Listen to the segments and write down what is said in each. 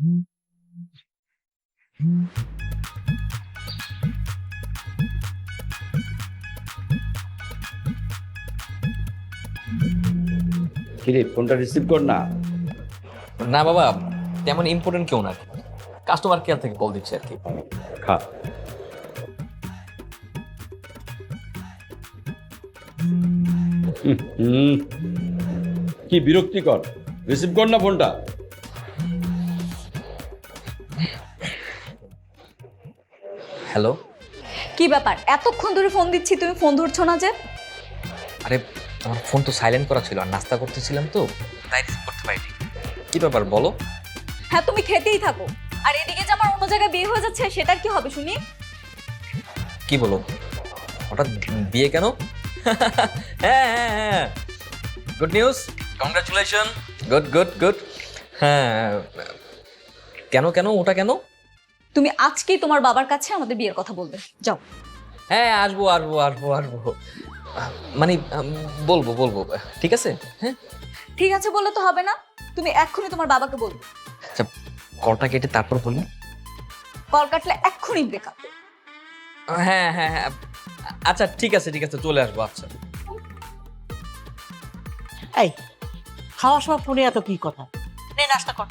কিরে ফোনটা রিসিভ কর না। না বাবা, তেমন ইম্পর্টেন্ট কেউ না, কাস্টমার কেয়ার থেকে কল দিচ্ছে আর কি। খা। হুম, কি বিরক্তিকর, রিসিভ কর না ফোনটা। হ্যালো। কি ব্যাপার, এতক্ষণ ধরে ফোন দিচ্ছি, তুমি ফোন ধরছো না যে? আরে আমার ফোন তো সাইলেন্ট করা ছিল, আর নাস্তা করতেছিলাম তো তাই রিসিভ করতে পারিনি। কি ব্যাপার বলো? হ্যাঁ, তুমি খেতেই থাকো। আর এদিকে যে আমার অন্য জায়গায় বিয়ে হয়ে যাচ্ছে, সেটার কি হবে শুনি? কি বলো, হঠাৎ বিয়ে কেন? হ্যাঁ হ্যাঁ হ্যাঁ, good news, congratulation, good good good. হ্যাঁ, কেন কেন, ওটা কেন? তুমি আজকেই তোমার বাবার কাছে আমাদের বিয়ের কথা বলবে, যাও। হ্যাঁ আসবো আসবো আসবো আসবো, মানে বলবো বলবো, ঠিক আছে। হ্যাঁ ঠিক আছে বললে তো হবে না, তুমি এক্ষুনি তোমার বাবাকে বলবে। আচ্ছা, কলটা কেটে তারপর বলি। কল কাটলে এক্ষুনি ব্রেকআপ। হ্যাঁ হ্যাঁ হ্যাঁ, আচ্ছা ঠিক আছে ঠিক আছে, চলে আসবো। আচ্ছা এই খাওয়ার সময় ফোনে এত কি কথা? নে নাস্তা কর।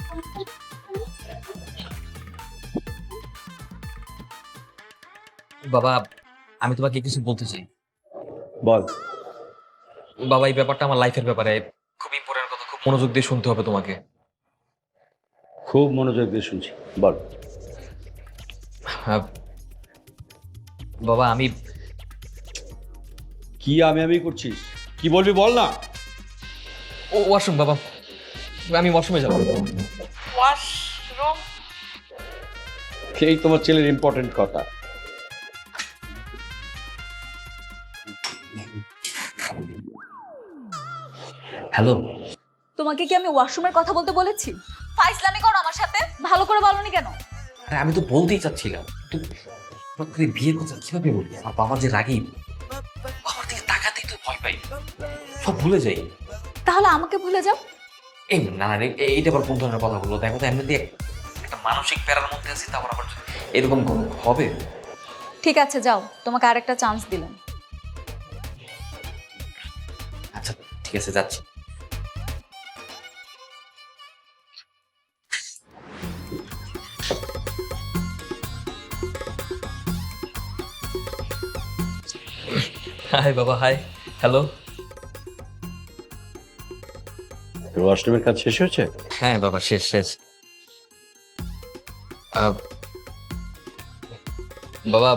বাবা, আমি তোমাকে কিছু বলতে চাই। বল। বাবা, এই ব্যাপারটা আমার লাইফের ব্যাপারে, খুব ইম্পর্টেন্ট কথা, খুব মনোযোগ দিয়ে শুনতে হবে তোমাকে। খুব মনোযোগ দিয়ে শুনছি, বল। হ্যাঁ, বাবা আমি কি আমি করছিস, কি বলবি বল না। ওয়াশরুম বাবা, আমি ওয়াশরুমে যাবো। ওয়াশরুম? এই তোমার ছেলের ইম্পর্টেন্ট কথা। হ্যালো। তোমাকে কি আমি ওয়াশরুমের কথা বলতে বলেছি? ফাইজলামি করো আমার সাথে, ভালো করে বলনি কেন? আরে আমি তো বলতেই চাচ্ছিলাম, তো হঠাৎ করে বিয়ের কথা কিভাবে বলি? আমার বাবা যে রাগী, বাবার দিকে তাকাতেই তো ভয় পাই, সব ভুলে যাই। তাহলে আমাকে ভুলে যাও। এই না না, এইটা আবার কোন ধরনের কথা বললো? দেখো তো, এমনিতে একটা মানসিক প্যারার মধ্যে আছি, তারপর আবার এরকম হবে? ঠিক আছে যাও, তোমাকে আরেকটা চান্স দিলাম। আচ্ছা ঠিক আছে, যাচ্ছি। হাই বাবা, হাই। হ্যালো। ওয়াশরুমের কাজ শেষ হয়েছে? হ্যাঁ বাবা, শেষ শেষ। আহ, বাবা,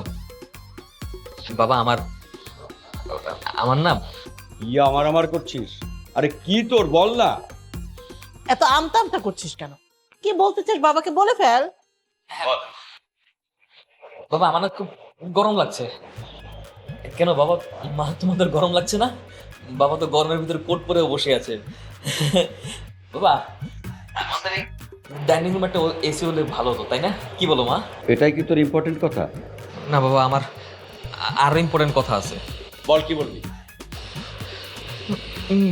বাবা আমার আমার না, কি আমার করছিস? আরে কি তোর বল না। এত আমতা আমতা করছিস কেন? কি বলতে চাস বাবাকে বলে ফেল। বাবা আমার না খুব গরম লাগছে। কেন বাবা, মা তোমাদের গরম লাগছে না? বাবা তো গরমের ভিতরে কোট পরেও বসে আছে। বাবা, আমাদের এই ডাইনিং রুম একটা এসি হলে ভালো হতো, তাই না? কি বলো মা? এটাই কি তোর ইম্পর্টেন্ট কথা? না বাবা, আমার আরো ইম্পর্টেন্ট কথা আছে। বল, কি বলবি?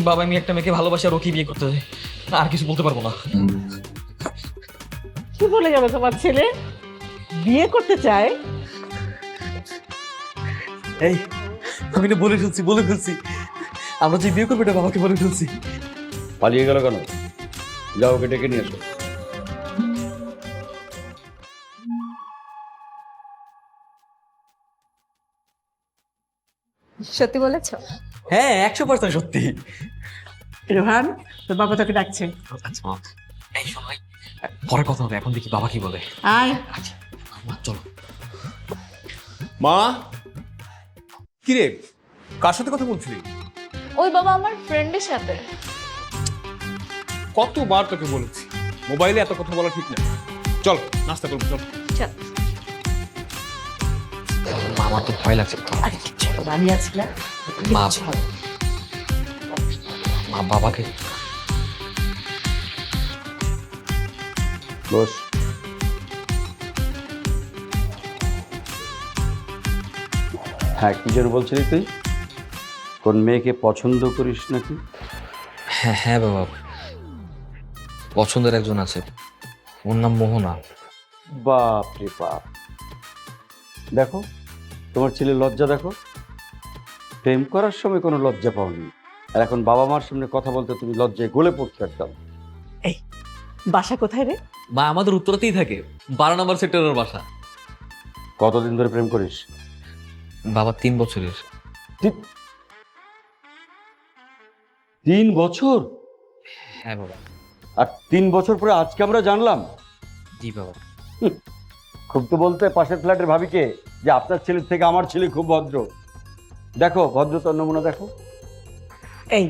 বাবা, আমি একটা মেয়েকে ভালোবাসি, আর ওকে বিয়ে করতে চাই, আর কিছু বলতে পারবো না। কি বলে যাবে তোমার ছেলে? বিয়ে করতে চায়? এই, আমি না বলে ফেলছি আমরা যে বিয়ে করবো, এটা বাবাকে বলে ফেলছি। পালিয়ে গেল কেন? যাও, ওকে ডেকে নিয়ে আসো। সত্যি বলেছো? হ্যাঁ 100% সত্যি। রোহান, তোর বাবা তোকে ডাকছে। আচ্ছা মা, এই শোনো, পরে কথা হবে, এখন দেখি বাবা কি বলে। আয়। আচ্ছা মা, চলো। মা, কিরে কার সাথে কথা বলছিলি? ওই বাবা, আমার ফ্রেন্ডের সাথে। কতবার তোকে বলেছি মোবাইলে এত কথা বলা ঠিক না। চল নাস্তা করবো, চল। চল। মা, আমার তো ভয় লাগছে। আরে কিচ্ছু হবে, আমি আছি না। মা, কিচ্ছু হবে না। মা বাবাকে। বস। হ্যাঁ, কি যেন বলছিলি তুই? কোন মেয়েকে পছন্দ করিস নাকি? হ্যাঁ হ্যাঁ বাবা, পছন্দের একজন আছে, ওর নাম মোহনা। বাপ রে বাপ, দেখো তোমার ছেলে লজ্জা দেখো, প্রেম করার সময় কোনো লজ্জা পাওনি, আর এখন বাবা মার সামনে কথা বলতে তুমি লজ্জায় গলে পড়ছো একদম। এই বাসা কোথায় রে? মা আমাদের উত্তরাতেই থাকে, 12 নম্বর সেক্টরের বাসা। কতদিন ধরে প্রেম করিস? বাবা 3 বছরের। 3 বছর? হ্যাঁ বাবা। আর 3 বছর পরে আজকে আমরা জানলাম? জি বাবা। খুব তো বলতে পাশের ফ্ল্যাটের ভাবিকে যে আপনার ছেলের থেকে আমার ছেলে খুব ভদ্র। দেখো ভদ্রতার নমুনা দেখো। এই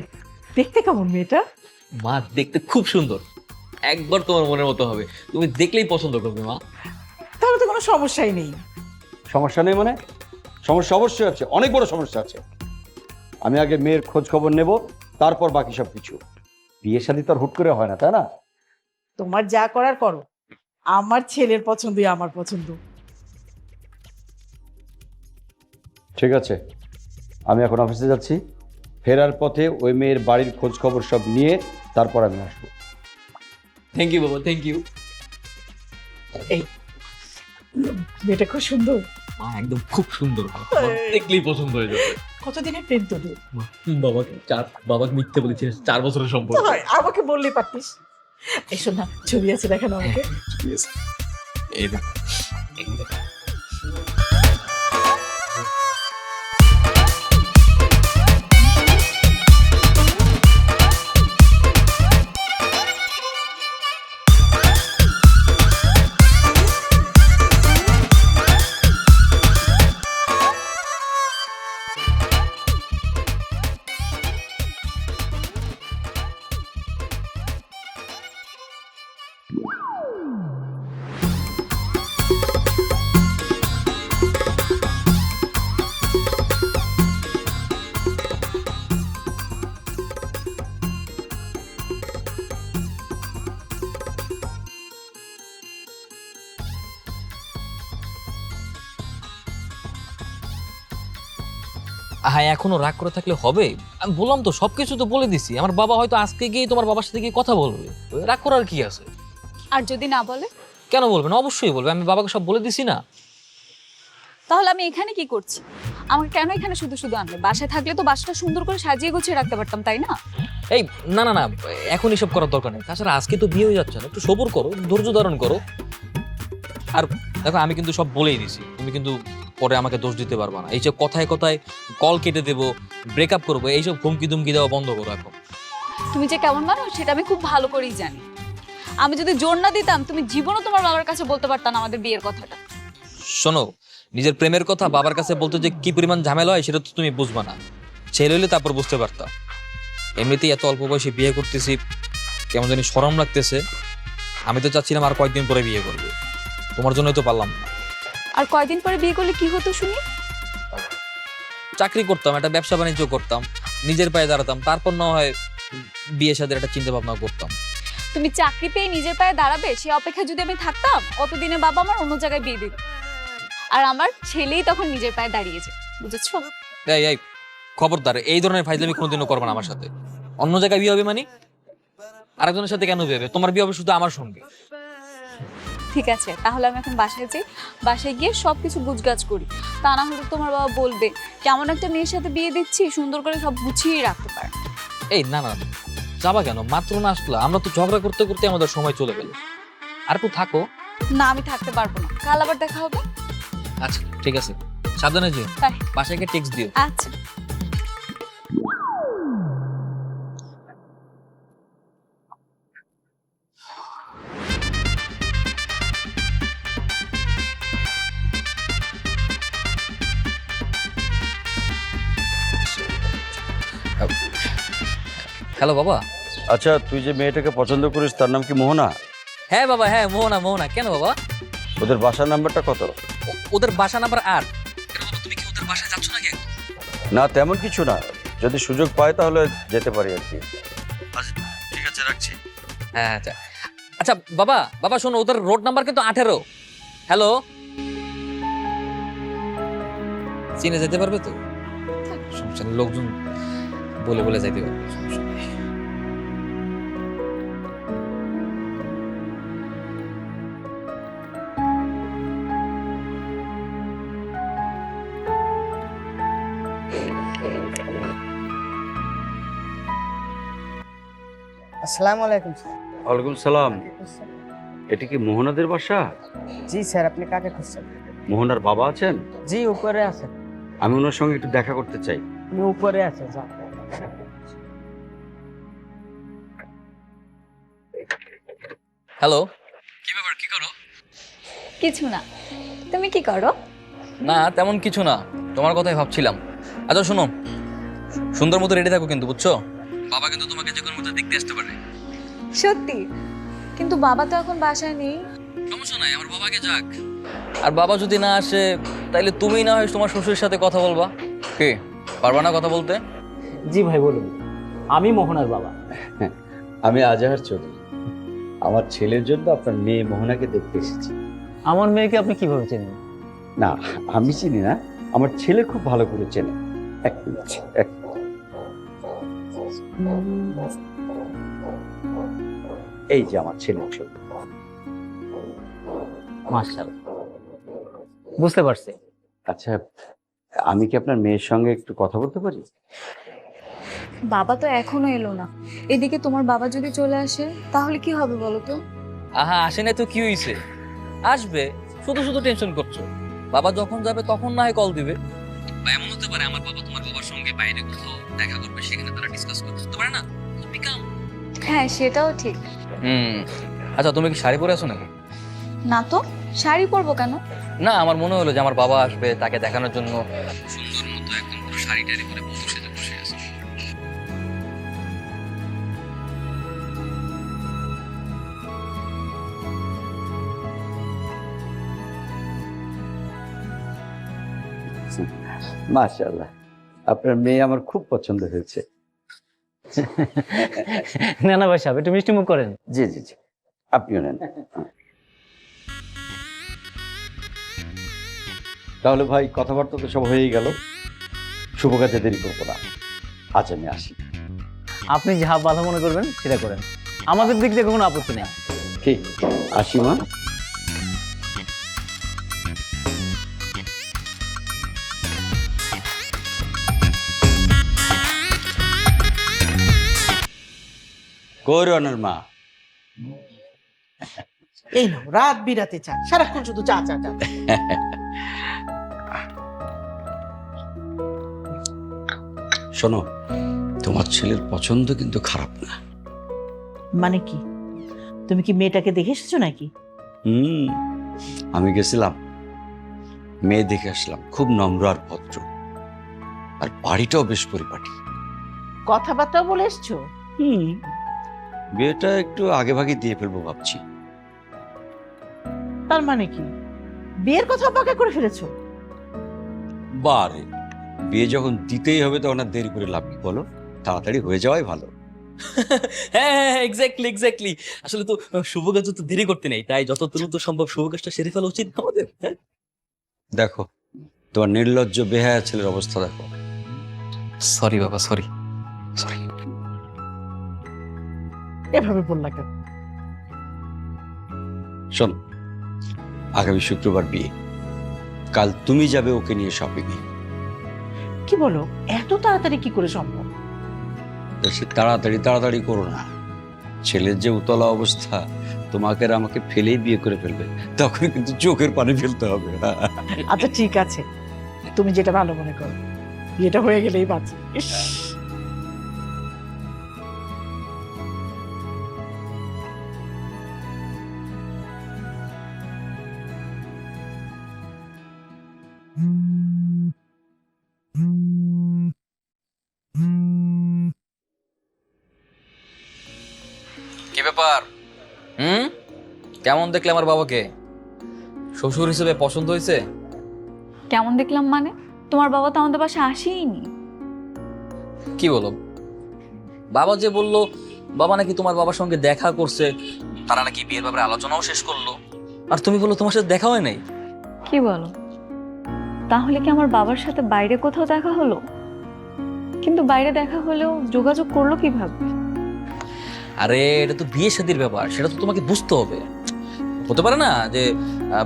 দেখতে কেমন মেয়েটা? মা দেখতে খুব সুন্দর, একবার তোমার মনের মতো হবে, তুমি দেখলেই পছন্দ করবে মা। তাহলে তো কোনো সমস্যাই নেই। সমস্যা নেই মানে? সমস্যা অবশ্যই আছে, অনেক বড় সমস্যা আছে। আমি আগে মেয়ের খোঁজ খবর নেব, তারপর বাকি সব কিছু। বিয়ে শাদী তো আর হুট করে হয় না, তাই না? তোমার যা করার করো, আমার ছেলের পছন্দই আমার পছন্দ। ঠিক আছে, আমি এখন অফিসে যাচ্ছি, ফেরার পথে ওই মেয়ের বাড়ির খোঁজ খবর সব নিয়ে তারপর আমি আসবো। থ্যাংক ইউ বাবা, থ্যাংক ইউ। এই মেয়েটা খুব সুন্দর। মা একদম খুব সুন্দর, আমার দেখলেই পছন্দ হয়ে যাবে। কতদিনের প্রেম তোদের? বাবাকে মিথ্যে বলেছি, 4 বছরের সম্পর্ক। হয়, আমাকে বললেই পারতিস। এই শোন না, ছবি আছে দেখানো আমাকে। এই দেখ, এই দেখ। হ্যাঁ, এখনো রাগ করে থাকলে হবে? আমি বললাম তো, সবকিছু তো বলে দিছি। আমার বাবা হয়তো আজকে গিয়ে তোমার বাবার সাথে গিয়ে কথা বলবে, রাগ করার কি আছে? আর যদি না বলে? কেন বলবে না, অবশ্যই বলবে। আমি বাবাকে সব বলে দিছি না। তাহলে আমি এখানে কি করছি? আমাকে কেন এখানে শুধু শুধু আনলে? বাসায় থাকলে তো বাসাটা সুন্দর করে সাজিয়ে গুছিয়ে রাখতে পারতাম, তাই না? এই না না না, এখন এসব করার দরকার নেই। তাছাড়া আজকে তো বিয়ে হয়ে যাচ্ছে না, একটু সবুর করো, ধৈর্য ধারণ করো। আর দেখো, আমি কিন্তু সব বলেই দিছি, তুমি কিন্তু পরে আমাকে দোষ দিতে পারবা না। এইসব কথায় কথায় কল কেটে দেবো, ব্রেকআপ করবো, এইসব হুমকি দুমকি দেওয়া বন্ধ করো এখন। তুমি যে কেমন মানুষ সেটা আমি খুব ভালো করেই জানি। আমি যদি জোর না দিতাম, তুমি জীবনও তোমার বাবার কাছে বলতে পারতাম না আমাদের বিয়ের কথাটা। শোনো, নিজের প্রেমের কথা বাবার কাছে বলতে যে কি পরিমাণ ঝামেলা হয় সেটা তো তুমি বুঝবা না। ছেলে হইলে তারপর বুঝতে পারতাম। এমনিতেই এত অল্প বয়সে বিয়ে করতেছি, কেমন জানি শরম লাগতেছে। আমি তো চাচ্ছিলাম আর কয়েকদিন পরে বিয়ে করবো, তোমার জন্যই তো পারলাম না। আর কয়দিন পরে বিয়ে করলে কি হতো শুনি? চাকরি করতাম, একটা ব্যবসা বাণিজ্য করতাম, নিজের পায়ে দাঁড়াতাম, তারপর না হয় বিয়ে শাদীর একটা চিন্তা ভাবনা করতাম। তুমি চাকরি পেয়ে নিজের পায়ে দাঁড়াবে সে অপেক্ষা যদি আমি থাকতাম, অতদিনে বাবা আমার অন্য জায়গায় বিয়ে দিত, আর আমার ছেলেই তখন নিজের পায়ে দাঁড়িয়েছে, বুঝেছো? এই এই খবরদার, এই ধরনের ফাইজলামি কোনোদিনও করবে না আমার সাথে। অন্য জায়গায় বিয়ে হবে মানে? আরেকজনের সাথে কেন বিয়ে হবে? তোমার বিয়ে হবে শুধু আমার সঙ্গে। ঠিক আছে, তাহলে আমি এখন বাসায় যাই, বাসায় গিয়ে সবকিছু গুছগাছ করি। তা না হলে তোমার বাবা বলবে কেমন একটা মেয়ের সাথে বিয়ে দিচ্ছি, সুন্দর করে সব গুছিয়ে রাখতে পারে। এই না না, যাবা কেন? মাত্র না আসলো, আমরা তো ঝগড়া করতে করতে আমাদের সময় চলে গেল। আর একটু থাকো। না, আমি থাকতে পারবো না, কাল আবার দেখা হবে। আচ্ছা ঠিক আছে, সাবধানে যে, বাই। বাসায় গিয়ে টেক্সট দিও। আচ্ছা। হ্যালো বাবা। আচ্ছা, তুই যে মেয়েটাকে পছন্দ করিস তার নাম কি মোহনা? হ্যাঁ বাবা, হ্যাঁ মোহনা। মোহনা কেন বাবা? ওদের বাসার নাম্বারটা কত? ওদের বাসা নাম্বার 8। তুমি কি ওদের বাসায় যাচ্ছ নাকি? না তেমন কিছু না, যদি সুযোগ পাই তাহলে যেতে পারি আর কি। আচ্ছা ঠিক আছে, রাখছি। হ্যাঁ আচ্ছা আচ্ছা বাবা, বাবা শোনো, ওদের রোড নাম্বার কিন্তু 18। হ্যালো, চিনে যেতে পারবে তো? সমস্যা নেই, লোকজন বলে বলে যাইতে পারবে, সমস্যা নেই। আসসালামু আলাইকুম স্যার। ওয়ালাইকুম সালাম। এটা কি মোহনাদের বাসা? জি স্যার, আপনি কাকে খুঁজছেন? মোহনার বাবা আছেন? জি উপরে আছে। আমি ওনার সঙ্গে একটু দেখা করতে চাই। উনি উপরে আছে যান। হ্যালো, কি ব্যাপার, কি করো? কিছু না, তুমি কি করো? না তেমন কিছু না, তোমার কথাই ভাবছিলাম। আচ্ছা শোনো, সুন্দর মতো রেডি থাকো কিন্তু, বুঝছো? বাবা কিন্তু তোমাকে যে কোনো মতো দেখতে আসতে পারে। সত্যি? কিন্তু বাবা তো এখন বাসায় নেই। সমস্যা নাই, আমার বাবাকে যাক। আর বাবা যদি না আসে তাইলে তুমি না হয় তোমার শ্বশুরের সাথে কথা বলবা। কি পারবা না কথা বলতে? জি ভাই বলুন, আমি মোহনার বাবা। আমি আজহার চৌধুরী। আমার ছেলের জন্য আপনার মেয়ে মোহনাকে দেখতে এসেছি। আমার মেয়েকে আপনি কিভাবে চেনেন? না, আমি চিনি না, আমার ছেলে খুব ভালো করে চেনে। এক মিনিট, এক এই যে আমার ছেলের ছবি। মাশাআল্লাহ, বুঝতে পারছি। আচ্ছা, আমি কি আপনার মেয়ের সঙ্গে একটু কথা বলতে পারি? বাবা তো এখনো এলো না, এদিকে তোমার বাবা যদি চলে আসে তাহলে কি হবে বলো তো? আহা, আসে না তো কি হইছে, আসবে। শুধু শুধু টেনশন করছো। বাবা যখন যাবে তখন না হয় কল দিবে। বা এমন হতে পারে আমার বাবা তোমার বাবার সঙ্গে বাইরে কোথাও দেখা করবে, সেখানে তারা ডিসকাস করতে পারে না। হ্যাঁ সেটাও ঠিক। আচ্ছা তুমি কি শাড়ি পরে আছো নাকি? না তো, শাড়ি পরবো কেন? না, আমার মনে হলো যে আমার বাবা আসবে, তাকে দেখানোর জন্য সুন্দর মতো একদম পুরো শাড়ি টাড়ি পরে বধূ সেজে বসে আছে। মাশাআল্লাহ, আপনার মেয়ে আমার খুব পছন্দ হয়েছে। না না ভাই সাহেব, একটু মিষ্টি মুখ করেন। জি জি জি, আপনিও নেন। তাহলে ভাই কথাবার্তা তো সব হয়েই গেল, শুভ কাজে দেরি করবো না। আজ আমি আসি। আপনি যা বাধা মনে করবেন সেটা করেন, আমাদের দিক থেকে কোনো আপত্তি নেই। ঠিক, আসি মা। কই রনের মা? এই নাও রাত বিরাতে চা, সারাক্ষণ শুধু চা চা চা। শোনো, তোমার ছেলের পছন্দ কিন্তু খারাপ না। মানে কি, তুমি কি মেয়েটাকে দেখে এসেছো নাকি? আমি গেছিলাম, মেয়ে দেখে আসলাম, খুব নম্র আর ভদ্র, আর বাড়িটাও বেশ পরিপাটি। কথাবার্তাও বলে এসছো? বিয়েটা একটু আগে ভাগে দিয়ে ফেলবো ভাবছি। তার মানে কি, বিয়ের কথা পাকা করে ফেলেছো? বারে, বিয়ে যখন দিতেই হবে তখন আর দেরি করে লাভ কি বলো? তাড়াতাড়ি হয়ে যাওয়াই ভালো। হ্যাঁ হ্যাঁ এক্স্যাক্টলি এক্স্যাক্টলি। আসলে তো শুভ কাজ তো দেরি করতে নেই, তাই যত দ্রুত সম্ভব শুভ কাজটা সেরে ফেলা উচিত আমাদের। হ্যাঁ দেখো, তোমার নির্লজ্জ বেহায়া ছেলের অবস্থা দেখো। সরি বাবা, সরি সরি। এভাবে বললা কেন? শোন, আগামী শুক্রবার বিয়ে, কাল তুমি যাবে ওকে নিয়ে শপিং এ। কি বলো, এত তাড়াতাড়ি কি করে সম্ভব? সে তাড়াতাড়ি তাড়াতাড়ি করো না, ছেলের যে উতলা অবস্থা, তোমাকে আর আমাকে ফেলেই বিয়ে করে ফেলবে, তখন কিন্তু চোখের পানি ফেলতে হবে। আচ্ছা ঠিক আছে, তুমি যেটা ভালো মনে করো, বিয়েটা হয়ে গেলেই বাঁচি। ইস, কি ব্যাপার? কেমন দেখলে আমার বাবাকে? শ্বশুর হিসেবে পছন্দ হয়েছে? কেমন দেখলাম মানে? তোমার বাবা তো আমাদের বাসায় আসেইনি। কি বলো? বাবা যে বললো বাবা নাকি তোমার বাবার সঙ্গে দেখা করছে, তারা নাকি বিয়ের ব্যাপারে আলোচনাও শেষ করলো, আর তুমি বললো তোমার সাথে দেখা হয় নাই। কি বলো? তাহলে কি আমার বাবার সাথে বাইরে কোথাও দেখা হলো? কিন্তু বাইরে দেখা হলেও যোগাযোগ করলো কিভাবে? আরে এটা তো বিয়ে শাদীর ব্যাপার, সেটা তো তোমাকে বুঝতে হবে। হতে পারে না যে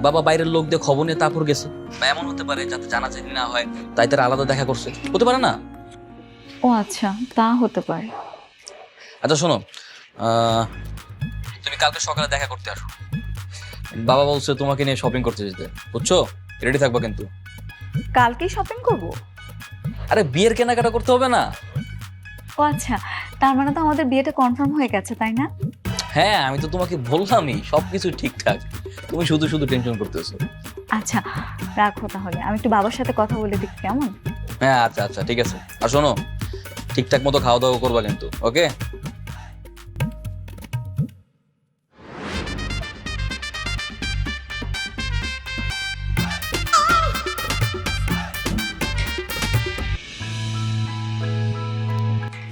বাবা বাইরের লোক দিয়ে খবর নিয়ে তারপর গেছে, বা এমন হতে পারে যাতে জানাজানি না হয় তাই তারা আলাদা দেখা করছে, হতে পারে না? ও আচ্ছা, তা হতে পারে। আচ্ছা শোনো, তুমি কালকে সকালে দেখা করতে আসো। বাবা বলছে তোমাকে নিয়ে শপিং করতে যেতে, বুঝছো? রেডি থাকবা কিন্তু। কালকেই শপিং করব? আরে বিয়ের কেনাকাটা করতে হবে না? ও আচ্ছা, তার মানে তো আমাদের বিয়েটা কনফার্ম হয়ে গেছে, তাই না? হ্যাঁ, আমি তো তোমাকে বললামই সবকিছু ঠিকঠাক, তুমি শুধু শুধু টেনশন করতেছো। আচ্ছা রাখো তাহলে, আমি একটু বাবার সাথে কথা বলে দেখি কেমন। হ্যাঁ আচ্ছা আচ্ছা ঠিক আছে। আর শোনো, ঠিকঠাক মতো খাওয়া দাওয়া করবা কিন্তু, ওকে?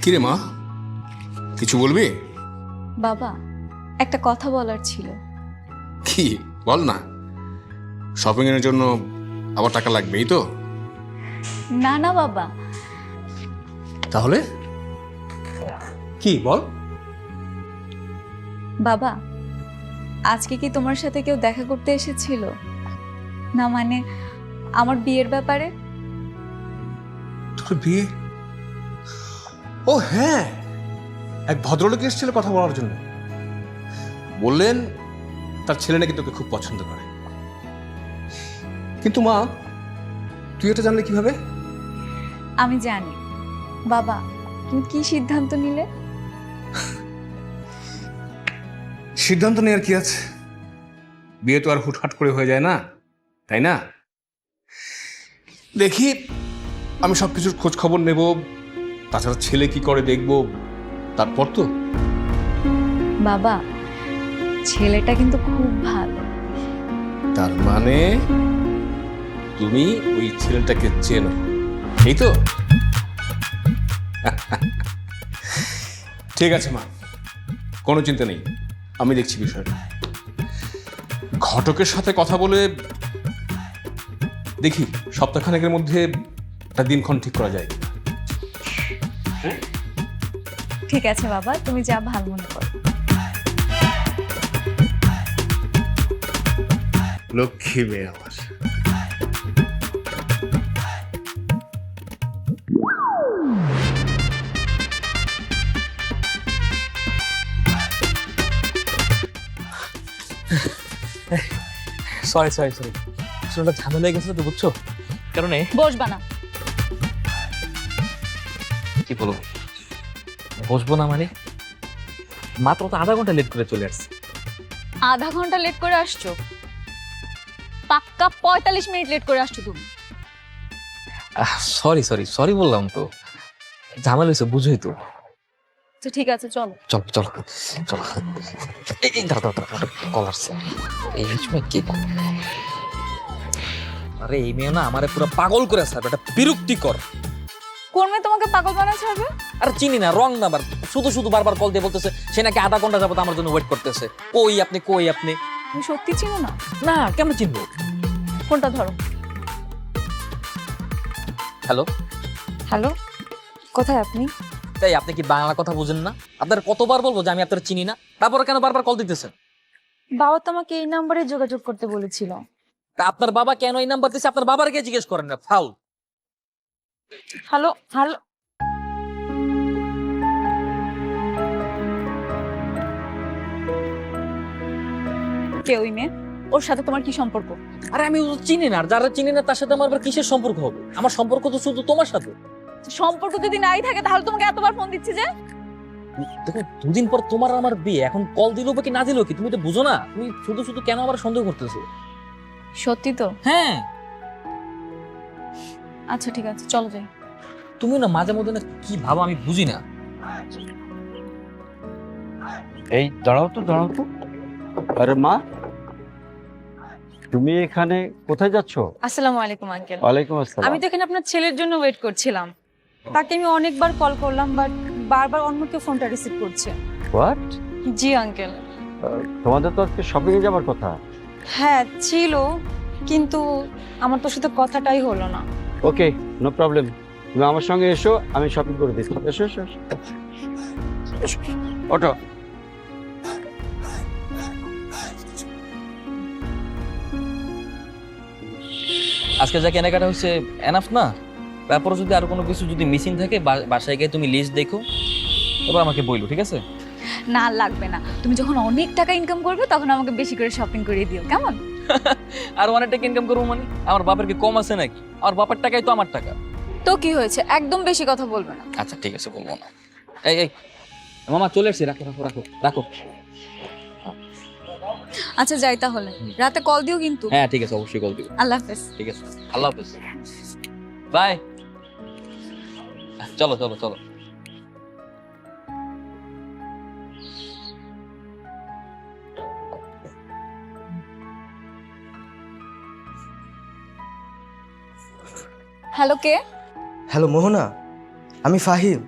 কিরে মা, কিছু বলবি? বাবা, একটা কথা বলার ছিল। কি বল না। শপিং এর জন্য আবার টাকা লাগবেই তো? না না বাবা, তাহলে কি বল? বাবা আজকে কি তোমার সাথে কেউ দেখা করতে এসেছিল? না মানে আমার বিয়ের ব্যাপারে। তোর বিয়ে? ও হ্যাঁ, এক ভদ্রলোক এসেছিল কথা বলার জন্য। বললেন তার ছেলে নাকি তোকে খুব পছন্দ করে। কিন্তু মা, তুই এটা জানলে কিভাবে? আমি জানি। বাবা তুমি কি সিদ্ধান্ত নিলে? সিদ্ধান্ত নেওয়ার কি আছে? বিয়ে তো আর হুটহাট করে হয়ে যায় না, তাই না? দেখি, আমি সবকিছুর খোঁজ খবর নেব, তাছাড়া ছেলে কি করে দেখব, তারপর তো। বাবা ছেলেটা কিন্তু খুব ভালো। তার মানে তুমি ওই ছেলেটাকে চেনো, এই তো? ঠিক আছে মা, কোনো চিন্তা নেই, আমি দেখছি বিষয়টা। ঘটকের সাথে কথা বলে দেখি সপ্তাহখানেকের মধ্যে একটা দিনক্ষণ ঠিক করা যায়। ঠিক আছে বাবা, তুমি যা ভালো মনে করো। লক্ষ্মী মেয়ে আমার। সরি সরি সরি, আসলে ঝামেলা হয়ে গেছে তো, বুঝছো? কারণে বসবা না। কি বলবো, বসবো না মানে? মাত্র তো আধা ঘন্টা লেট করে চলে আসছে। আধা ঘন্টা লেট করে আসছো? পাক্কা 45 মিনিট লেট করে আসছো তুমি। সরি সরি সরি বললাম তো, ঝামেলা হয়েছে বুঝোই তো। তো ঠিক আছে চলো। চলো চলো চলো। এই দাঁড়া কল আসছে, এই সময় কি? আরে এই মেয়ে না আমারে পুরো পাগল করে ছাড়বে, এটা বিরক্তিকর। কোন মেয়ে তোমাকে পাগল বানায় ছাড়বে? আর চিনি না, রং নাম্বার, শুধু শুধু বারবার কল দিয়ে বলতেছে সে নাকি আধা ঘন্টা যাবত আমার জন্য ওয়েট করতেছে। কই আপনি, কই আপনি? তুমি সত্যি চিনো না? না, কেমন চিনবো? ফোনটা ধরো। হ্যালো। হ্যালো, কোথায় আপনি? তাই আপনি কি বাংলা কথা বুঝেন না? আপনার কতবার বলবো যে আমি আপনার চিনি না, তারপরে কেন বারবার কল দিতেছেন? বাবা তোমাকে এই নম্বরে যোগাযোগ করতে বলেছিল। তা আপনার বাবা কেন এই নাম্বার দিচ্ছে আপনার বাবার গিয়ে জিজ্ঞেস করেন না, ফাউল। Hello hello. কে ওই মেয়ে? ওর সাথে তোমার কি সম্পর্ক? আরে আমি ও চিনি না, আর যারা চিনি না তার সাথে আমার আবার কিসের সম্পর্ক হবে? আমার সম্পর্ক তো শুধু তোমার সাথে। সম্পর্ক যদি নাই থাকে তাহলে তোমাকে এতবার ফোন দিচ্ছি যে? দেখো, দুদিন পর তোমার আর আমার বিয়ে, এখন কল দিলো কি না দিলো কি তুমি তো বুঝো না? তুমি শুধু শুধু কেন আমার সন্দেহ করতেছো? সত্যি তো? হ্যাঁ। আচ্ছা ঠিক আছে, চলো যাই। তুমি না মাঝে মধ্যে না কি ভাবো আমি বুঝি না। এই দাঁড়াও তো, দাঁড়াও তো। আরে মা, তুমি এখানে কোথায় যাচ্ছ? আসসালামু আলাইকুম আঙ্কেল। ওয়ালাইকুম আসসালাম। আমি তো এখানে আপনার ছেলের জন্য ওয়েট করছিলাম। তাকে আমি অনেকবার কল করলাম, বাট বারবার অন্য কেউ ফোনটা রিসিভ করছে। হোয়াট? G uncle. তোমাদের তো আজকে শপিং এ যাবার কথা। হ্যাঁ ছিল, কিন্তু আমার তোর সাথে কথাটাই হলো না। ওকে, নো প্রবলেম। তুমি আমার সঙ্গে এসো, আমি শপিং করে দিচ্ছি। এসো এসো এসো। এসো, ওঠো। আজকে যা কেনাকাটা হচ্ছে এনাফ না? তারপরে যদি আর কোনো কিছু যদি মিসিং থাকে বাসায় গিয়ে তুমি লিস্ট দেখো, তারপর আমাকে বইলো, ঠিক আছে? না লাগবে না, তুমি যখন অনেক টাকা ইনকাম করবে তখন আমাকে বেশি করে শপিং করিয়ে দিও, কেমন? আর অনেক টাকা ইনকাম করবো মানে আমার বাপের কি কম আছে নাকি? আমার বাপের টাকাই তো আমার টাকা। তো কি হয়েছে, একদম বেশি কথা বলবে না। আচ্ছা ঠিক আছে, বলবো না। এই এই মামা চলে এসছি, রাখো রাখো রাখো রাখো। আচ্ছা যাই তাহলে, রাতে কল দিও কিন্তু। হ্যাঁ ঠিক আছে, অবশ্যই কল দিব। আল্লাহ হাফেজ। ঠিক আছে, আল্লাহ হাফেজ, বাই। চলো চলো চলো। হ্যালো, কে? হ্যালো মোহনা, আমি ফাহিম।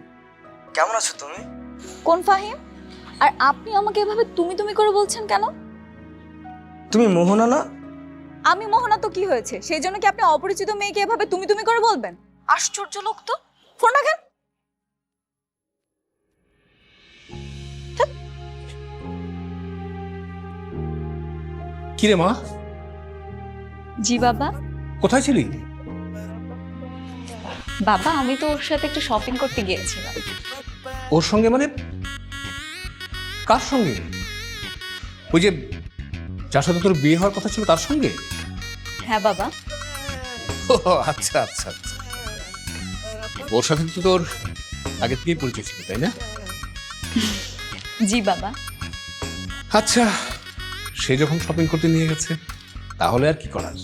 কেমন আছো তুমি? কোন ফাহিম? আর আপনি আমাকে এভাবে তুমি তুমি করে বলছেন কেন? তুমি মোহনা না? আমি মোহনা তো কি হয়েছে, সেই জন্য কি আপনি অপরিচিত মেয়েকে এভাবে তুমি তুমি করে বলবেন? আশ্চর্য লোক তো। ফোন রাখেন। কিরে মা, জি বাবা। কোথায় ছিলি? বাবা আমি তো ওর সাথে একটু শপিং করতে গিয়েছিলাম। ওর সঙ্গে মানে? কার সঙ্গে? ওই যে যার সাথে তোর বিয়ে হওয়ার কথা ছিল তার সঙ্গে? হ্যাঁ বাবা। ও আচ্ছা আচ্ছা আচ্ছা, ওর সাথে তো তোর আগে থেকেই পরিচয় ছিল তাই না? জি বাবা। আচ্ছা, সে যখন শপিং করতে নিয়ে গেছে তাহলে আর কি করার।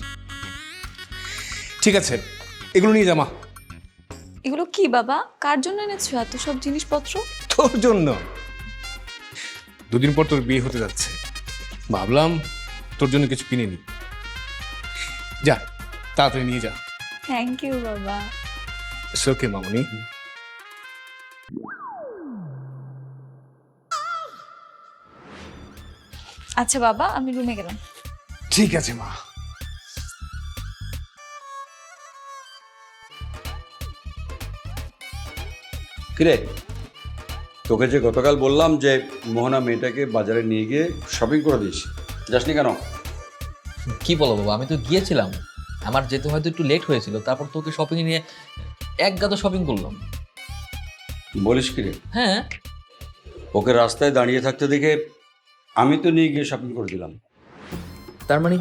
ঠিক আছে, এগুলো নিয়ে জামা। এগুলো কি বাবা, কার জন্য এনেছো এত সব জিনিসপত্র? তোর জন্য। দুদিন পর তোর বিয়ে হতে যাচ্ছে, ভাবলাম তোর জন্য কিছু কিনে নি। যা তাড়াতাড়ি নিয়ে যা। থ্যাংক ইউ বাবা। ওকে মামনি। আচ্ছা বাবা, আমি রুমে গেলাম। ঠিক আছে মা। কিরে, তোকে যে গতকাল বললাম যে মোহনা মেয়েটাকে বাজারে নিয়ে গিয়ে শপিং করে দিস, যাসনি কেন? কি বলো বাবা, আমি তো গিয়েছিলাম, আমার যেতে হয়তো একটু লেট হয়েছিল, তারপর তোকে শপিং নিয়ে এক গাদা শপিং করলাম। বলিস কিরে? হ্যাঁ। ওকে রাস্তায় দাঁড়িয়ে থাকতে দেখে আমি তো নিয়ে গিয়ে শপিং করে দিলাম। তার মানে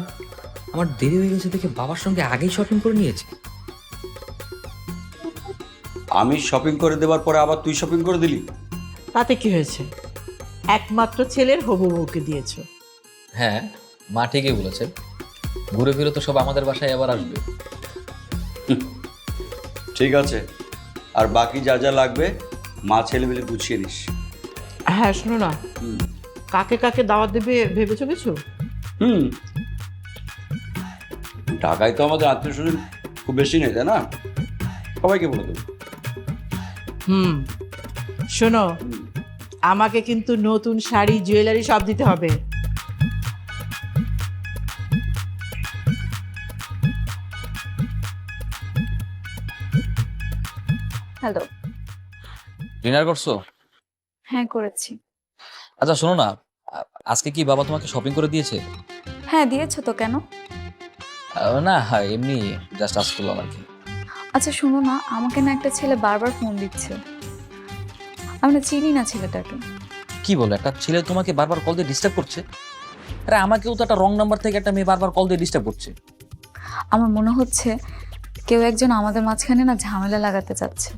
আমার দেরি হয়ে গেছে দেখে বাবার সঙ্গে আগেই শপিং করে নিয়েছে। আমি শপিং করে দেওয়ার পরে আবার তুই শপিং করে দিলি? তাতে কি হয়েছে, একমাত্র ছেলের হবু বউকে দিয়েছো। হ্যাঁ, মা ঠিকই বলেছেন, ঘুরে ফিরে তো সব আমাদের বাসায় আবার আসবে। ঠিক আছে, আর বাকি যা যা লাগবে মা ছেলে মিলে গুছিয়ে নিস। হ্যাঁ শোনো না, কাকে কাকে দাওয়াত দেবে ভেবেছো কিছু? হুম, ঢাকায় তো আমাদের আত্মীয় স্বজন খুব বেশি নেই, তাই না? সবাইকে বলে দেবো। শোনো, আমাকে কিন্তু নতুন শাড়ি জুয়েলারি সব দিতে হবে। হ্যালো। ডিনার করছো? হ্যাঁ করেছি। আচ্ছা শোনো না, আজকে কি বাবা তোমাকে শপিং করে দিয়েছে? হ্যাঁ দিয়েছো তো, কেন? না হ্যাঁ, এমনি জাস্ট আজ করলাম আর কি। আচ্ছা শোনো না, আমাকে না একটা ছেলে বারবার ফোন দিচ্ছে, আমি না চিনি না ছেলেটাকে। কি বলো, একটা ছেলে তোমাকে বারবার কল দিয়ে ডিস্টার্ব করছে? আরে আমাকেও তো একটা রং নাম্বার থেকে একটা মেয়ে বারবার কল দিয়ে ডিস্টার্ব করছে। আমার মনে হচ্ছে কেউ একজন আমাদের মাঝখানে না ঝামেলা লাগাতে চাচ্ছে।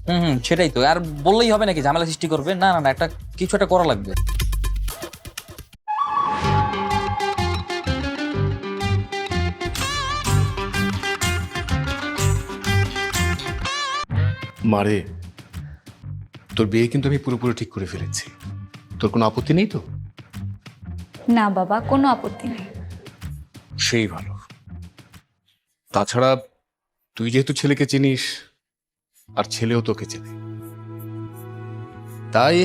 হুম, সেটাই তো। আর বললেই হবে নাকি ঝামেলা সৃষ্টি করবে? না না না, একটা কিছু একটা করা লাগবে। মারে, তোর বিয়ে কিন্তু আমি পুরোপুরি ঠিক করে ফেলেছি, তোর কোনো আপত্তি নেই তো? না বাবা, কোনো আপত্তি নেই। সেই ভালো। তাছাড়া তুই যেহেতু ছেলেকে চিনিস আর ছেলেও তোকে চেনে, তাই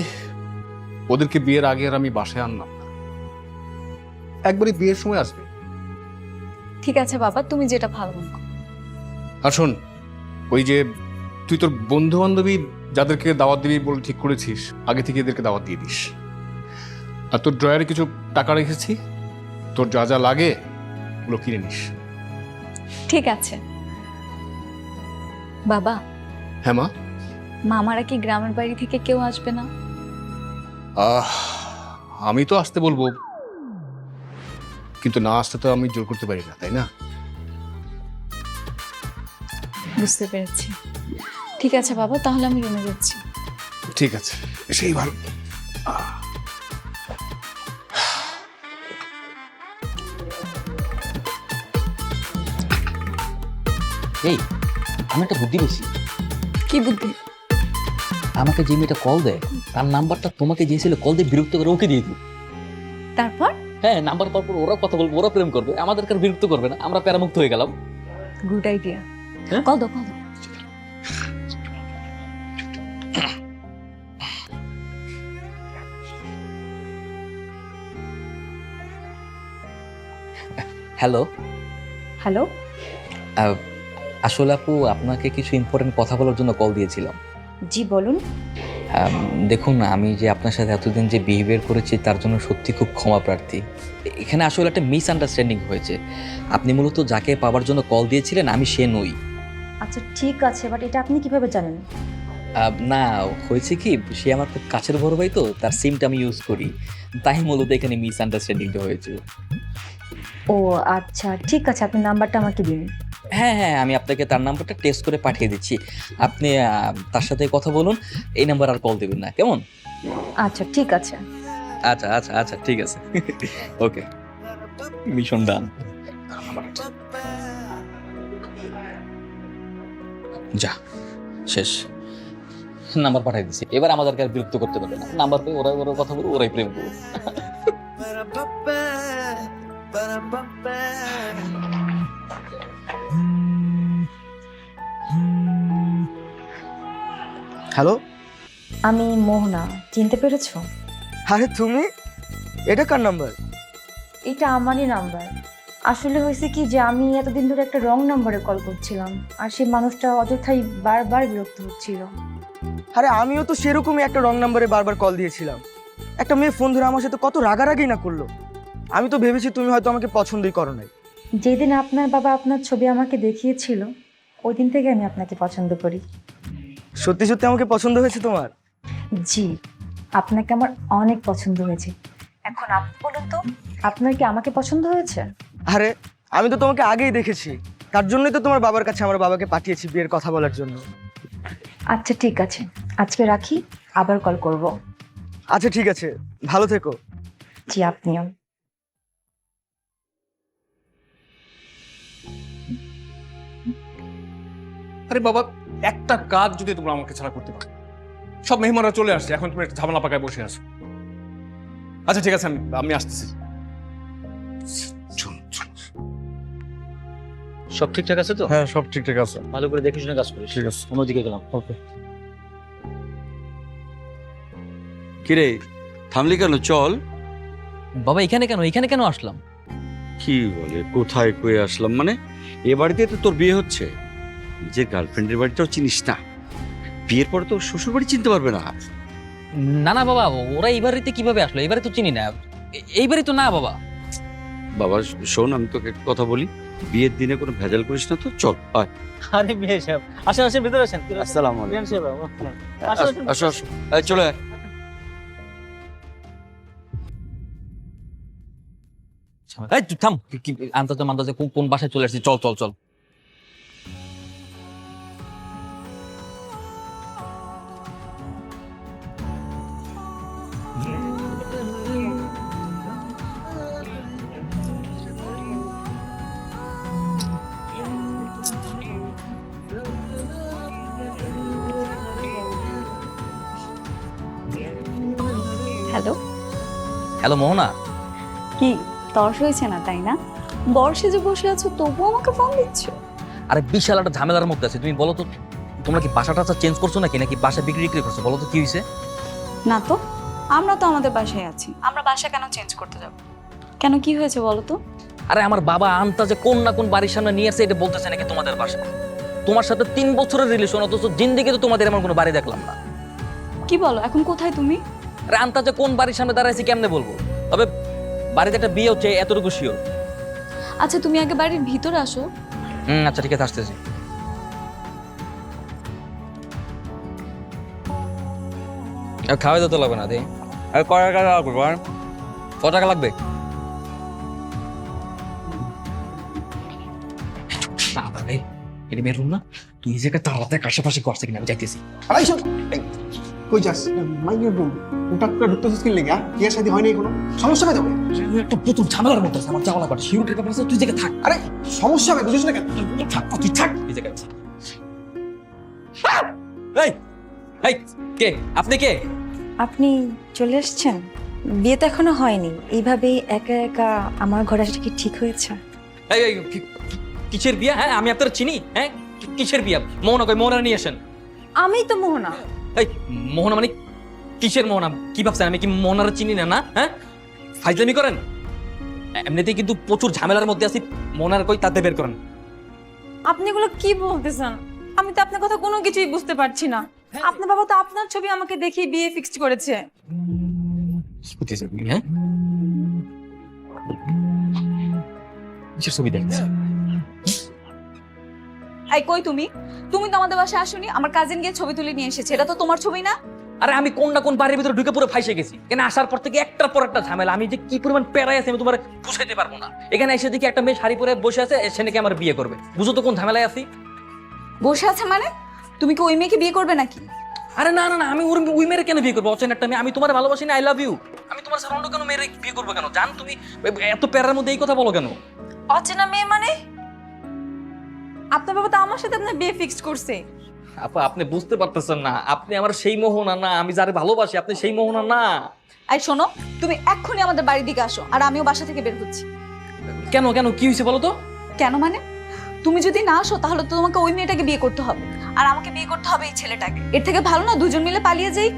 ওদেরকে বিয়ের আগে আর আমি বাসায় আনলাম না, একবারই বিয়ের সময় আসবে। ঠিক আছে বাবা, তুমি যেটা ভালো মনে করো। আর শোন, ওই যে তুই তোর বন্ধু বান্ধবী যাদেরকে দাওয়াত দিবি বলে ঠিক করেছিস, আগে থেকে এদেরকে দাওয়াত দিয়ে দিস। আর তোর ড্রয়ারে কিছু টাকা রেখেছি, তোর যা যা লাগে ওগুলো কিনে নিস। ঠিক আছে বাবা। হ্যাঁ মা? মামারা কি গ্রামের বাড়ি থেকে কেউ আসবে না? আমি তো আসতে বলবো, কিন্তু না আসতে তো আমি জোর করতে পারি না, তাই না? বুঝতে পেরেছি। ঠিক আছে বাবা, তাহলে আমি রুমে যাচ্ছি। ঠিক আছে, সেই ভালো। এই, আমি একটা বুদ্ধি পেয়েছি। কি বুদ্ধি? আমাকে যে মেয়েটা কল দেয় তার নাম্বারটা তোমাকে দিয়েছিল, কল দিয়ে বিরক্ত করে ওকে দিয়ে দিই। তারপর? হ্যাঁ, নাম্বার পাওয়ার পর ওরা কথা বলবে, ওরা প্রেম করবে, আমাদেরকে আর বিরক্ত করবে না, আমরা প্যারামুক্ত হয়ে গেলাম। Good idea. হ্যাঁ? কল দাও, কল দাও। হ্যালো, হ্যালো, আসলে আপু আপনাকে কিছু ইম্পর্টেন্ট কথা বলার জন্য কল দিয়েছিলাম। জি বলুন। দেখুন, আমি যে আপনার সাথে এতদিন যে বিহেভিয়ার করেছি তার জন্য সত্যি খুব ক্ষমা প্রার্থী। এখানে আসলে একটা মিসআন্ডারস্ট্যান্ডিং হয়েছে। আপনি মূলত যাকে পাওয়ার জন্য কল দিয়েছিলেন আমি সে নই। আচ্ছা ঠিক আছে, বাট এটা আপনি কিভাবে জানেন? না, হয়েছে কি, সে আমার খুব কাছের বড় ভাই, তো তার সিমটা আমি ইউজ করি, তাই মূলত এখানে মিসআন্ডারস্ট্যান্ডিংটা হয়েছে। ও আচ্ছা ঠিক আছে, আপনি নাম্বারটা আমাকে দিন। হ্যাঁ হ্যাঁ, আমি আপনাকে তার নাম্বারটা টেক্সট করে পাঠিয়ে দিচ্ছি, আপনি তার সাথে কথা বলুন, এই নাম্বার আর কল দেবেন না, কেমন? আচ্ছা ঠিক আছে। আচ্ছা আচ্ছা আচ্ছা, ঠিক আছে। ওকে, মিশন ডান। যা, শেষ। নাম্বার পাঠিয়ে দিচ্ছি, এবার আমাদেরকে আর বিরক্ত করতে পারবে না। নাম্বার পেয়ে ওরা ওরা কথা বলবো, ওরাই প্রেম করবো। হ্যালো, আমি মোহনা, চিনতে পেরেছো? আরে তুমি, এটা কার নাম্বার? এটা আমারই নাম্বার। আসলে হয়েছে কি যে আমি এতদিন ধরে একটা রং নাম্বারে কল করছিলাম, আর সেই মানুষটা অযথাই বারবার বিরক্ত হচ্ছিল। আরে আমিও তো সেরকমই একটা রং নাম্বারে বারবার কল দিয়েছিলাম। একটা মেয়ে ফোন ধরে আমার সাথে কত রাগারাগি না করলো। আমি তো ভেবেছি তুমি হয়তো আমাকে পছন্দই করো নাই। যেদিন আপনার বাবা আপনার ছবি আমাকে দেখিয়েছিল, ওই দিন থেকে আমি আপনাকে পছন্দ করি। সত্যি সত্যি আমাকে পছন্দ হয়েছে তোমার? জি, আপনাকে আমার অনেক পছন্দ হয়েছে। এখন আপনি বলুন তো, আপনার কি আমাকে পছন্দ হয়েছে? আরে আমি তো তোমাকে আগেই দেখেছি, তার জন্যই তো তোমার বাবার কাছে আমার বাবাকে পাঠিয়েছি বিয়ের কথা বলার জন্য। আচ্ছা ঠিক আছে, আজকে রাখি, আবার কল করব। আচ্ছা ঠিক আছে, ভালো থেকো। জি, আপনিও। আরে বাবা, একটা কাজ যদি তোমরা আমাকে ছাড়া করতে পারো। সব মেহমানরা চলে আসছে, এখন তুমি একটা ঝামেলা পাকায় বসে আছো। আচ্ছা ঠিক আছে, আমি আসতেছি। সব ঠিকঠাক আছে তো? হ্যাঁ, সব ঠিকঠাক আছে। ভালো করে দেখে শুনে কাজ করিস। ঠিক আছে। অন্যদিকে গেলাম। ওকে। কিরে, থামলি কেন? চল। বাবা এখানে কেন, এখানে কেন আসলাম? কি বলে, কোথায় কয়ে আসলাম মানে, এ বাড়িতে তো তোর বিয়ে হচ্ছে, নিজের গার্লফ্রেন্ডের বাড়িটাও চিনিস না, বিয়ের পরে তো শ্বশুর বাড়ি চিনতে পারবে না। না না বাবা, ওরা এই বাড়িতে কিভাবে আসলো? এবারে তো চিনি না, এই বাড়ি তো না বাবা। বাবা শোন, আমি তোকে একটা কথা বলি, বিয়ের দিনে কোনো ভেজাল করিস না তো, চল আয়। আরে বিয়ে সাহেব, আসেন আসেন, ভিতরে আসেন। আসসালামু আলাইকুম। বিয়ান সাহেব, আসেন, আসেন। আসো আসো, এই চলে আয়। এই তুই থাম, আন্দাজে মান্দাজে কোন বাসায় চলে আসছি, চল চল চল। হ্যালো। হ্যালো মোহনা। কি তর্স হয়েছে না, তাই না? বর্ষে যে বসে আছো তবুও আমাকে ফোন দিচ্ছ? আরে বিশাল একটা ঝামেলার মধ্যে আছে, তুমি বলো তো, তোমরা কি বাসা টাসা চেঞ্জ করছো নাকি, নাকি বাসা বিক্রি করছো? বলো তো কি হয়েছে? না তো, আমরা তো আমাদের বাসায় আছি, আমরা বাসা কেন চেঞ্জ করতে যাব? কেন, কি হয়েছে বলো তো? আরে আমার বাবা আন্তাজে কোন না কোন বাড়ির সামনে নিয়ে আসছে, এটা বলতেছে নাকি তোমাদের বাসা। তোমার সাথে 3 বছরের রিলেশন, অথচ জিন্দেগি তো তোমাদের এমন কোনো বাড়ি দেখলাম না। কি বলো, এখন কোথায় তুমি? আরে আন্তাজে কোন বাড়ির সামনে দাঁড়াইছি কেমনে বলবো, তবে বাড়িতে একটা বিয়ে হচ্ছে এতটুকু শিওর। আচ্ছা তুমি আগে বাড়ির ভিতরে আসো। আচ্ছা ঠিক আছে, আসতেছি। খাওয়াই তো লাগবে না দে। কত টাকা লাগবে? এটা মেয়ের রুম না, তুই এই জায়গায় তাড়াতাড়ি আশেপাশে করছে কিনা আমি যাইতেছি। কই যাস মাইনের রুম ওটা করে ঢুকতেছিস কি লেগে বিয়ে শাদী হয়নি কোনো সমস্যা হবে একটা প্রথম ঝামেলার মতো আছে আমার যাওয়া লাগবে, সিউরিটির ব্যাপার আছে, তুই জায়গায় থাক। আরে সমস্যা হবে বুঝিস না কেন থাক, তুই থাক এই জায়গায়। এই এই কে আপনি? কে আপনি চলে এসেছেন? বিয়ে তো এখনো হয়নি, এইভাবেই একা একা আমার ঘরে আসলে কি ঠিক হয়েছে? এই এই কিসের বিয়া? হ্যাঁ আমি আপনার চিনি। হ্যাঁ কিসের বিয়া? মোহনা কই? মোহনা নিয়ে আসেন। আমি তো মোহনা। এই মোহনা মানে কিসের মোহনা? কি ভাবছেন আমি কি মোহনার চিনি না? না হ্যাঁ ফাইজলামি করেন। এমনিতেই কিন্তু প্রচুর ঝামেলার মধ্যে আছি, মোহনার কই তাতে বের করেন। আপনি এগুলো কি বলতেছেন? আমি তো আপনার কথা কোনো কিছুই বুঝতে পারছি না। আপনার বাবা তো আপনার ছবি আমাকে দেখিয়ে বিয়ে ফিক্সড করেছে। কি করতেছেন আপনি? হ্যাঁ কিসের ছবি দেখছেন? এই কই তুমি? তুমি তো আমাদের বাসায় আসোনি, আমার কাজিন গিয়ে ছবি তুলে নিয়ে এসেছে, এটা তো তোমার ছবি না? আরে আমি কোন না কোন বাড়ির ভিতরে ঢুকে পুরো ফাইসে গেছি। এখানে আসার পর থেকে একটার পর একটা ঝামেলা, আমি যে কি পরিমাণ প্যারাই আছে আমি তোমার বুঝাইতে পারবো না। এখানে এসে দেখি একটা মেয়ে শাড়ি পরে বসে আছে, সে নাকি আমার বিয়ে করবে। বুঝো তো কোন ঝামেলায় আছি। বসে আছে মানে? তুমি কি ওই মেয়েকে বিয়ে করবে নাকি? আরে না না না, আমি ওই মেয়ের কেন বিয়ে করবো? অচেন একটা মেয়ে, আমি তোমার ভালোবাসি না, আই লাভ ইউ। আমি তোমার সাথে অন্য কেন মেয়ের বিয়ে করবো কেন? জান তুমি এত প্যারার মধ্যে এই কথা বলো কেন? অচেনা মেয়ে মানে? আপনার বাবা তো আমার সাথে আপনার বিয়ে ফিক্সড করছে। আপা আপনি বুঝতে পারতেছেন না, আপনি আমার সেই মোহনা না, আমি যারে ভালোবাসি আপনি সেই মোহনা না। এই শোনো, তুমি এক্ষুনি আমাদের বাড়ির দিকে আসো, আর আমিও বাসা থেকে বের হচ্ছি। কেন কেন কি হয়েছে বলো তো? কেন মানে? তুমি যদি না আসো তাহলে তো তোমাকে ওই মেয়েটাকে বিয়ে করতে হবে, আর আমাকে বিয়ে করতে হবে এই ছেলেটাকে। এর থেকে ভালো না দুজন মিলে পালিয়ে যাই?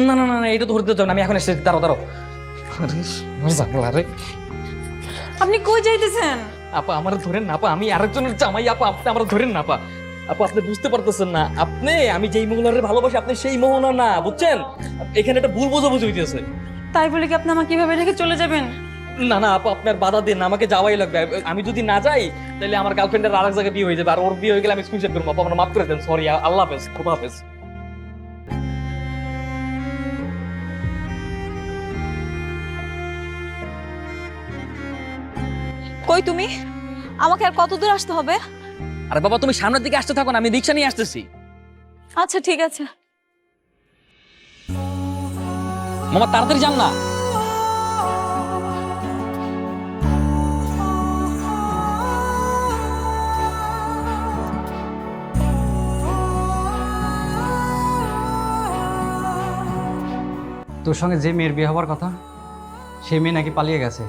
না না না না, এটা তো ধরতে চাও না, আমি এখন এসে দাঁড়ো দাঁড়ো। আরে আপনি কই যাইতেছেন? আপা আমার ধরেন না আপা, আমি আরেকজনের জামাই আপা, আপনি আমার ধরেন না আপা। আপা আপনি বুঝতে পারতেছেন না, আপনি আমি যেই মোহনারে ভালোবাসি আপনি সেই মোহনা না, বুঝছেন? এখানে একটা ভুল বোঝাবুঝি হইতেছে। তাই বলে কি আপনি আমাকে কিভাবে রেখে চলে যাবেন? না না আপা আপনার বাধা দেন না, আমাকে যাওয়াই লাগবে। আমি যদি না যাই তাহলে আমার গার্লফ্রেন্ডের আরেক জায়গায় বিয়ে হয়ে যাবে, আর ওর বিয়ে হয়ে গেলে আমি সুইসাইড করবো। আপা আমার মাফ করে দেন, সরি, আল্লাহ হাফেজ, খুব হাফেজ। কই তুমি? আমাকে আর কত দূর আসতে হবে? আরে বাবা তুমি সামনের দিকে আসতে থাকো না, আমি রিক্সা নিয়ে আসতেছি। আচ্ছা ঠিক আছে। মামা তাড়াতাড়ি যান না। তোর সঙ্গে যে মেয়ের বিয়ে হওয়ার কথা, সেই মেয়ে নাকি পালিয়ে গেছে।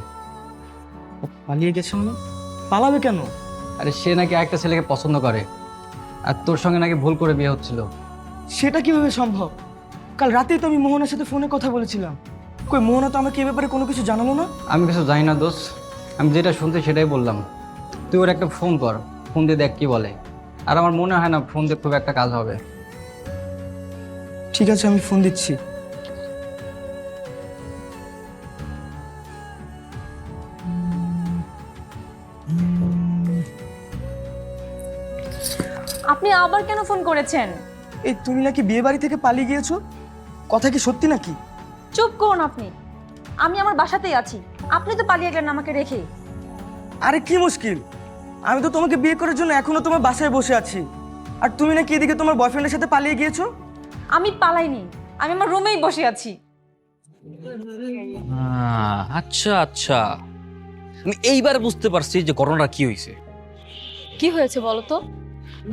পালিয়ে গেছে মানে? পালাবে কেন? আরে সে নাকি একটা ছেলেকে পছন্দ করে, আর তোর সঙ্গে নাকি ভুল করে বিয়ে হচ্ছিল। সেটা কিভাবে সম্ভব? কাল রাতেই তো আমি মোহনার সাথে ফোনে কথা বলেছিলাম। কই মোহনা তো আমাকে এ ব্যাপারে কোনো কিছু জানালো না। আমি কিছু জানি না দোষ, আমি যেটা শুনতে সেটাই বললাম। তুই ওর একটা ফোন কর, ফোন দিয়ে দেখ কি বলে। আর আমার মনে হয় না ফোন দিয়ে খুব একটা কাজ হবে। ঠিক আছে, আমি ফোন দিচ্ছি। আপনি আবার কেন ফোন করেছেন? এই তুমি নাকি বিয়ে বাড়ি থেকে পালিয়ে গিয়েছো, কথা কি সত্যি নাকি? চুপ করুন আপনি। আমি আমার বাসাতেই আছি, আপনি তো পালিয়ে গেলেন আমাকে রেখে। আরে কি মুশকিল, আমি তো তোমাকে বিয়ে করার জন্য এখনো তোমার বাসায় বসে আছি, আর তুমি নাকি এদিকে তোমার বয়ফ্রেন্ডের সাথে পালিয়ে গিয়েছো। আমি পালাইনি, আমি আমার রুমেই বসে আছি। আচ্ছা আচ্ছা, আমি এইবার বুঝতে পারছি যে ঘটনাটা কি হয়েছে। কি হয়েছে বলো তো?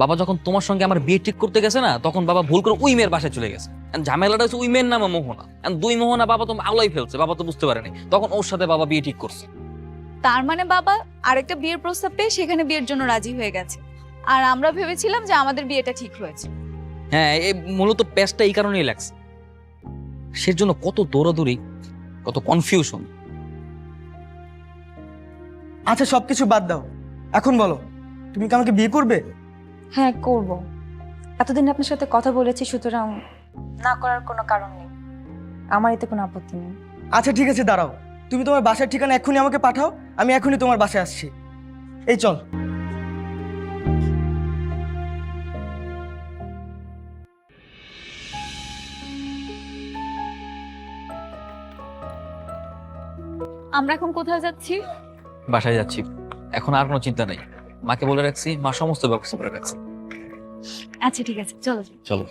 বাবা যখন তোমার সঙ্গে আমার বিয়ে ঠিক করতে গেছে না, তখন বাবা ভুল করে ওই মেয়ের বাসায় চলে গেছে। And ঝামেলাটা হচ্ছে ওই মেয়ের নামে মোহনা, and দুই মোহনা বাবা তো আওলাই ফেলছে, বাবা তো বুঝতে পারেনি, তখন ওর সাথে বাবা বিয়ে ঠিক করছে। তার মানে বাবা আরেকটা বিয়ের প্রস্তাব পেয়ে সেখানে বিয়ের জন্য রাজি হয়ে গেছে, আর আমরা ভেবেছিলাম যে আমাদের বিয়েটা ঠিক হয়েছে। হ্যাঁ এই মূলত প্যাচটা এই কারণেই লাগছে, সের জন্য কত দৌড়াদৌড়ি, কত কনফিউশন। আচ্ছা সবকিছু বাদ দাও, এখন বলো তুমি কি আমাকে বিয়ে করবে? হ্যাঁ করব। এতদিন আপনার সাথে কথা বলেছি, সুতরাং না করার কোনো কারণ নেই। আমার এতে কোনো আপত্তি নেই। আচ্ছা ঠিক আছে, দাঁড়াও, তুমি তোমার বাসার ঠিকানা এক্ষুনি আমাকে পাঠাও, আমি এখনই তোমার বাসায় আসছি। এই চল। আমরা এখন কোথায় যাচ্ছি? বাসায় যাচ্ছি, এখন আর কোনো চিন্তা নেই। মাকে বলে রাখছি, মা সমস্ত ব্যবস্থা করে রাখছে। আচ্ছা ঠিক আছে, চলো। চলো।